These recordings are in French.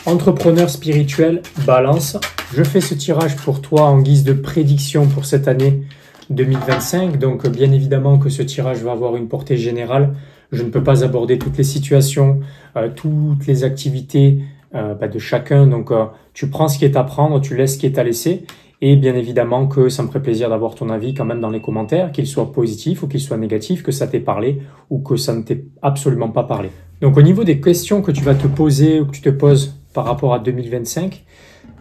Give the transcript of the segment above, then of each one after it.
Entrepreneur spirituel, Balance, je fais ce tirage pour toi en guise de prédiction pour cette année 2025. Donc bien évidemment que ce tirage va avoir une portée générale. Je ne peux pas aborder toutes les situations, toutes les activités de chacun. Donc tu prends ce qui est à prendre, tu laisses ce qui est à laisser. Et bien évidemment que ça me ferait plaisir d'avoir ton avis quand même dans les commentaires, qu'il soit positif ou qu'il soit négatif, que ça t'ait parlé ou que ça ne t'ait absolument pas parlé. Donc au niveau des questions que tu vas te poser ou que tu te poses par rapport à 2025,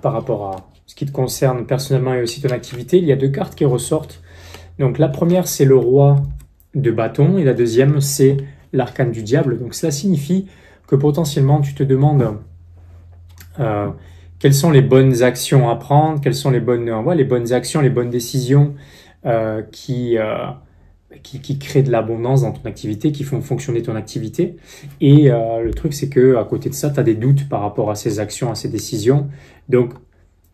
par rapport à ce qui te concerne personnellement et aussi ton activité, il y a deux cartes qui ressortent. Donc la première, c'est le roi de bâton et la deuxième, c'est l'arcane du diable. Donc cela signifie que potentiellement tu te demandes quelles sont les bonnes actions à prendre, quelles sont les bonnes actions, les bonnes décisions qui créent de l'abondance dans ton activité, qui font fonctionner ton activité. Et le truc, c'est que à côté de ça, tu as des doutes par rapport à ces actions, à ces décisions. Donc,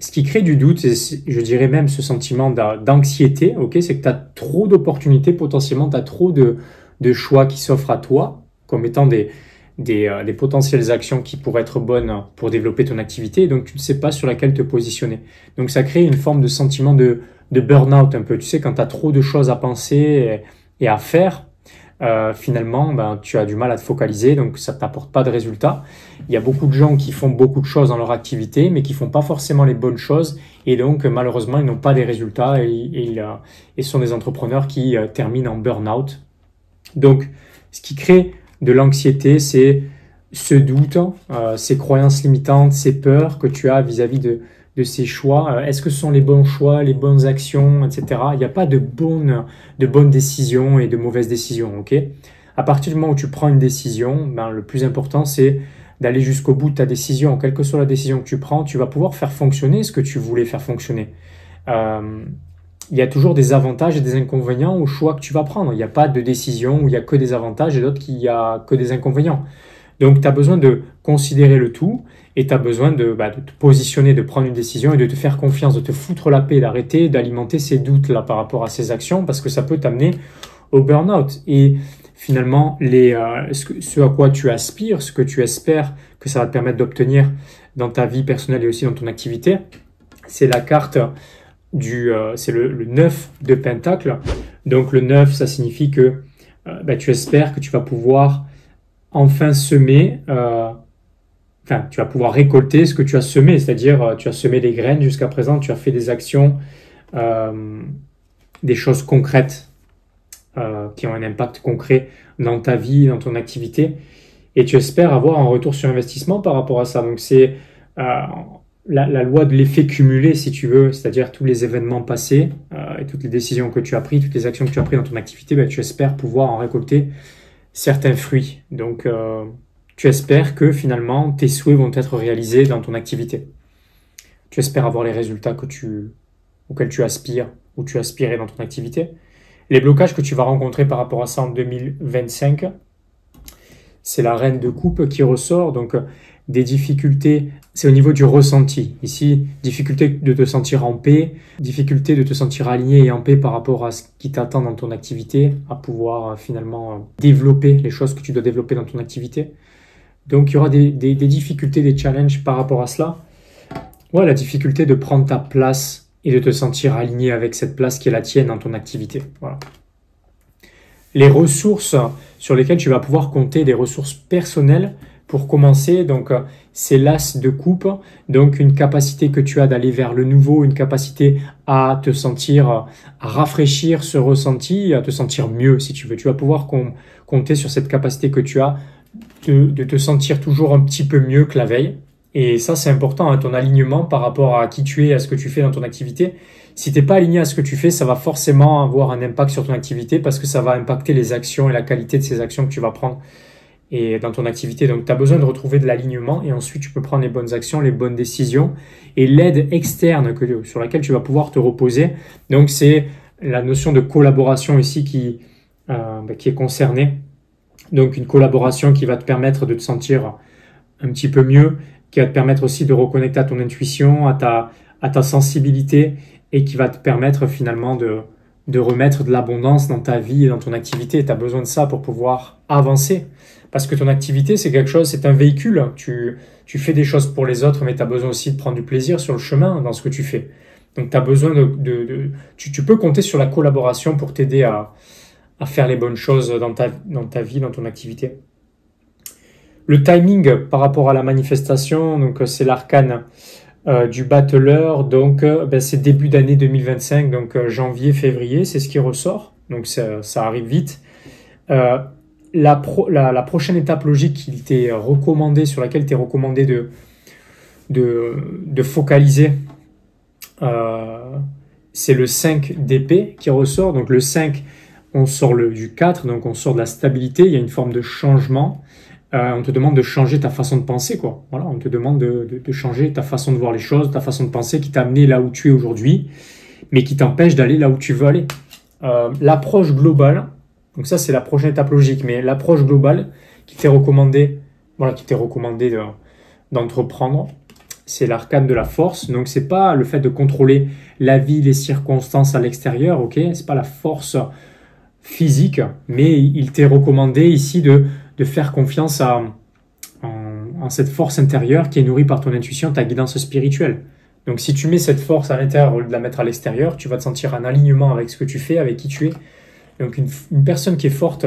ce qui crée du doute, je dirais même ce sentiment d'anxiété, c'est que tu as trop d'opportunités, potentiellement, tu as trop de choix qui s'offrent à toi comme étant des potentielles actions qui pourraient être bonnes pour développer ton activité, et donc tu ne sais pas sur laquelle te positionner. Donc ça crée une forme de sentiment de burn-out un peu. Tu sais, quand tu as trop de choses à penser et à faire, finalement, tu as du mal à te focaliser, donc ça ne t'apporte pas de résultats. Il y a beaucoup de gens qui font beaucoup de choses dans leur activité, mais qui ne font pas forcément les bonnes choses, et donc malheureusement, ils n'ont pas des résultats, et sont des entrepreneurs qui terminent en burn-out. Donc, ce qui crée de l'anxiété, c'est ce doute, ces croyances limitantes, ces peurs que tu as vis-à-vis de ces choix. Est-ce que ce sont les bons choix, les bonnes actions, etc. Il n'y a pas de bonnes décisions et de mauvaises décisions, ok? À partir du moment où tu prends une décision, le plus important, c'est d'aller jusqu'au bout de ta décision. Quelle que soit la décision que tu prends, tu vas pouvoir faire fonctionner ce que tu voulais faire fonctionner. Il y a toujours des avantages et des inconvénients au choix que tu vas prendre. Il n'y a pas de décision où il n'y a que des avantages et d'autres qui n'y a que des inconvénients. Donc, tu as besoin de considérer le tout et tu as besoin de te positionner, de prendre une décision et de te faire confiance, de te foutre la paix, d'arrêter d'alimenter ces doutes-là par rapport à ces actions parce que ça peut t'amener au burn-out. Et finalement, ce à quoi tu aspires, ce que tu espères que ça va te permettre d'obtenir dans ta vie personnelle et aussi dans ton activité, c'est la carte c'est le 9 de Pentacle. Donc le 9, ça signifie que tu espères que tu vas pouvoir enfin semer, tu vas pouvoir récolter ce que tu as semé, c'est-à-dire tu as semé des graines jusqu'à présent, tu as fait des actions, des choses concrètes qui ont un impact concret dans ta vie, dans ton activité, et tu espères avoir un retour sur investissement par rapport à ça. Donc c'est la loi de l'effet cumulé, si tu veux, c'est-à-dire tous les événements passés et toutes les décisions que tu as prises, toutes les actions que tu as prises dans ton activité, tu espères pouvoir en récolter certains fruits. Donc, tu espères que finalement, tes souhaits vont être réalisés dans ton activité. Tu espères avoir les résultats auxquels tu aspires ou tu aspirais dans ton activité. Les blocages que tu vas rencontrer par rapport à ça en 2025, c'est la reine de coupe qui ressort. Donc, des difficultés, c'est au niveau du ressenti. Ici, difficulté de te sentir en paix, difficulté de te sentir aligné et en paix par rapport à ce qui t'attend dans ton activité, à pouvoir finalement développer les choses que tu dois développer dans ton activité. Donc, il y aura des difficultés, des challenges par rapport à cela. La difficulté de prendre ta place et de te sentir aligné avec cette place qui est la tienne dans ton activité. Voilà. Les ressources sur lesquelles tu vas pouvoir compter, des ressources personnelles. Pour commencer, donc c'est l'as de coupe, donc une capacité que tu as d'aller vers le nouveau, une capacité à te sentir, à rafraîchir ce ressenti, à te sentir mieux si tu veux. Tu vas pouvoir compter sur cette capacité que tu as de te sentir toujours un petit peu mieux que la veille. Et ça, c'est important, ton alignement par rapport à qui tu es, à ce que tu fais dans ton activité. Si tu n'es pas aligné à ce que tu fais, ça va forcément avoir un impact sur ton activité parce que ça va impacter les actions et la qualité de ces actions que tu vas prendre et dans ton activité. Donc, tu as besoin de retrouver de l'alignement et ensuite, tu peux prendre les bonnes actions, les bonnes décisions et l'aide externe sur laquelle tu vas pouvoir te reposer. Donc, c'est la notion de collaboration ici qui est concernée. Donc, une collaboration qui va te permettre de te sentir un petit peu mieux, qui va te permettre aussi de reconnecter à ton intuition, à ta sensibilité et qui va te permettre finalement de remettre de l'abondance dans ta vie et dans ton activité. Tu as besoin de ça pour pouvoir avancer. Parce que ton activité, c'est quelque chose, c'est un véhicule. Tu fais des choses pour les autres, mais tu as besoin aussi de prendre du plaisir sur le chemin dans ce que tu fais. Donc, tu as besoin tu peux compter sur la collaboration pour t'aider à faire les bonnes choses dans ta vie, dans ton activité. Le timing par rapport à la manifestation, donc c'est l'arcane du battleur, donc c'est début d'année 2025, donc janvier, février, c'est ce qui ressort, donc ça arrive vite. La prochaine étape logique qu'il t'est recommandé, sur laquelle t'es recommandé de focaliser, c'est le 5 d'épée qui ressort. Donc le 5, on sort du 4, donc on sort de la stabilité, il y a une forme de changement. On te demande de changer ta façon de penser, quoi. Voilà, on te demande de changer ta façon de voir les choses, ta façon de penser qui t'a amené là où tu es aujourd'hui, mais qui t'empêche d'aller là où tu veux aller. L'approche globale, donc ça c'est la prochaine étape logique, mais l'approche globale qui t'est recommandé, d'entreprendre, c'est l'arcane de la force. Donc c'est pas le fait de contrôler la vie, les circonstances à l'extérieur, ok, c'est pas la force physique, mais il t'est recommandé ici de faire confiance en cette force intérieure qui est nourrie par ton intuition, ta guidance spirituelle. Donc si tu mets cette force à l'intérieur au lieu de la mettre à l'extérieur, tu vas te sentir en alignement avec ce que tu fais, avec qui tu es. Donc une personne qui est forte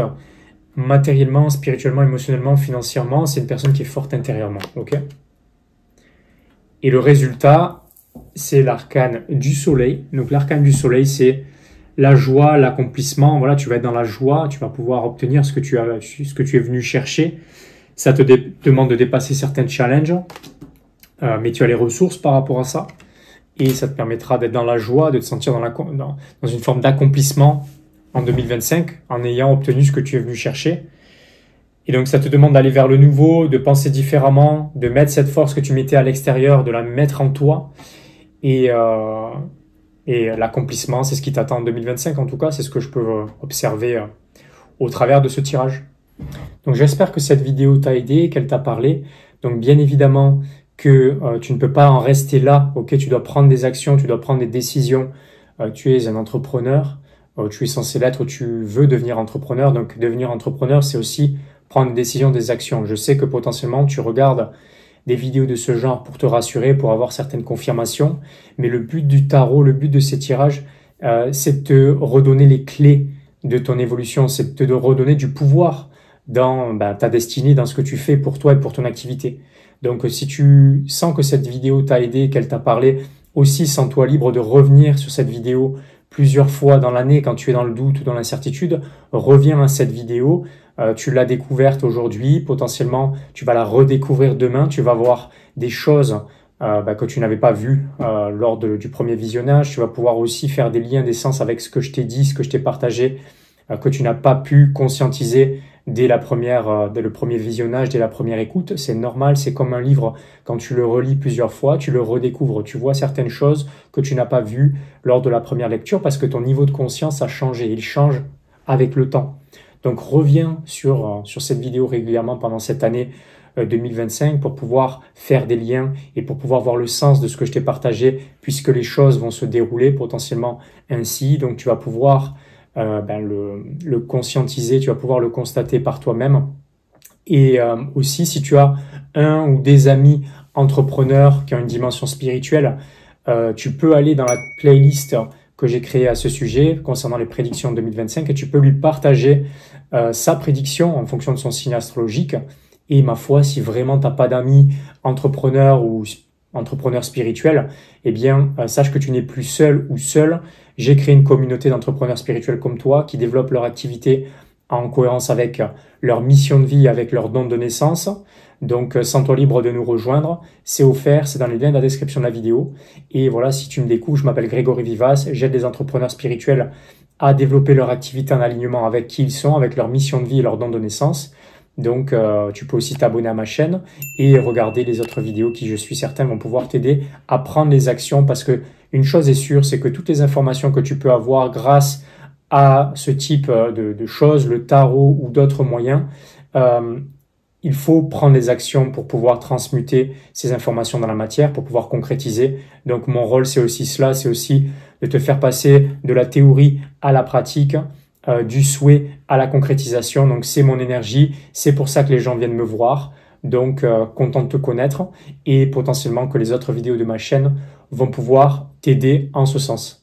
matériellement, spirituellement, émotionnellement, financièrement, c'est une personne qui est forte intérieurement. Ok ? Et le résultat, c'est l'arcane du soleil. Donc l'arcane du soleil, c'est la joie, l'accomplissement. Voilà, tu vas être dans la joie, tu vas pouvoir obtenir ce que tu es venu chercher. Ça te demande de dépasser certains challenges, mais tu as les ressources par rapport à ça. Et ça te permettra d'être dans la joie, de te sentir dans une forme d'accomplissement en 2025, en ayant obtenu ce que tu es venu chercher. Et donc, ça te demande d'aller vers le nouveau, de penser différemment, de mettre cette force que tu mettais à l'extérieur, de la mettre en toi. Et l'accomplissement, c'est ce qui t'attend en 2025. En tout cas, c'est ce que je peux observer au travers de ce tirage. Donc, j'espère que cette vidéo t'a aidé, qu'elle t'a parlé. Donc, bien évidemment que tu ne peux pas en rester là. Ok, tu dois prendre des actions, tu dois prendre des décisions. Tu es un entrepreneur. Tu es censé l'être, tu veux devenir entrepreneur. Donc, devenir entrepreneur, c'est aussi prendre des décisions, des actions. Je sais que potentiellement, tu regardes des vidéos de ce genre pour te rassurer, pour avoir certaines confirmations. Mais le but du tarot, le but de ces tirages, c'est de te redonner les clés de ton évolution. C'est de te redonner du pouvoir dans ta destinée, dans ce que tu fais pour toi et pour ton activité. Donc, si tu sens que cette vidéo t'a aidé, qu'elle t'a parlé, aussi sens-toi libre de revenir sur cette vidéo plusieurs fois dans l'année quand tu es dans le doute ou dans l'incertitude. Reviens à cette vidéo. Tu l'as découverte aujourd'hui, potentiellement tu vas la redécouvrir demain, tu vas voir des choses que tu n'avais pas vues lors du premier visionnage. Tu vas pouvoir aussi faire des liens, des sens avec ce que je t'ai dit, ce que je t'ai partagé, que tu n'as pas pu conscientiser dès le premier visionnage, dès la première écoute. C'est normal, c'est comme un livre, quand tu le relis plusieurs fois, tu le redécouvres, tu vois certaines choses que tu n'as pas vues lors de la première lecture parce que ton niveau de conscience a changé, il change avec le temps. Donc reviens sur cette vidéo régulièrement pendant cette année 2025 pour pouvoir faire des liens et pour pouvoir voir le sens de ce que je t'ai partagé puisque les choses vont se dérouler potentiellement ainsi. Donc tu vas pouvoir le conscientiser, tu vas pouvoir le constater par toi-même. Et aussi si tu as un ou des amis entrepreneurs qui ont une dimension spirituelle, tu peux aller dans la playlist que j'ai créé à ce sujet concernant les prédictions 2025 et tu peux lui partager sa prédiction en fonction de son signe astrologique. Et ma foi, si vraiment tu n'as pas d'amis entrepreneurs ou entrepreneurs spirituels, eh bien, sache que tu n'es plus seul ou seul. J'ai créé une communauté d'entrepreneurs spirituels comme toi qui développent leur activité en cohérence avec leur mission de vie, avec leur don de naissance. Donc, sens-toi libre de nous rejoindre. C'est offert, c'est dans les liens de la description de la vidéo. Et voilà, si tu me découvres, je m'appelle Grégory Vivas. J'aide des entrepreneurs spirituels à développer leur activité en alignement avec qui ils sont, avec leur mission de vie et leur don de naissance. Donc, tu peux aussi t'abonner à ma chaîne et regarder les autres vidéos qui, je suis certain, vont pouvoir t'aider à prendre les actions parce que une chose est sûre, c'est que toutes les informations que tu peux avoir grâce à ce type de choses, le tarot ou d'autres moyens, il faut prendre des actions pour pouvoir transmuter ces informations dans la matière, pour pouvoir concrétiser. Donc mon rôle, c'est aussi cela, c'est aussi de te faire passer de la théorie à la pratique du souhait à la concrétisation. Donc c'est mon énergie, c'est pour ça que les gens viennent me voir. Donc content de te connaître et potentiellement que les autres vidéos de ma chaîne vont pouvoir t'aider en ce sens.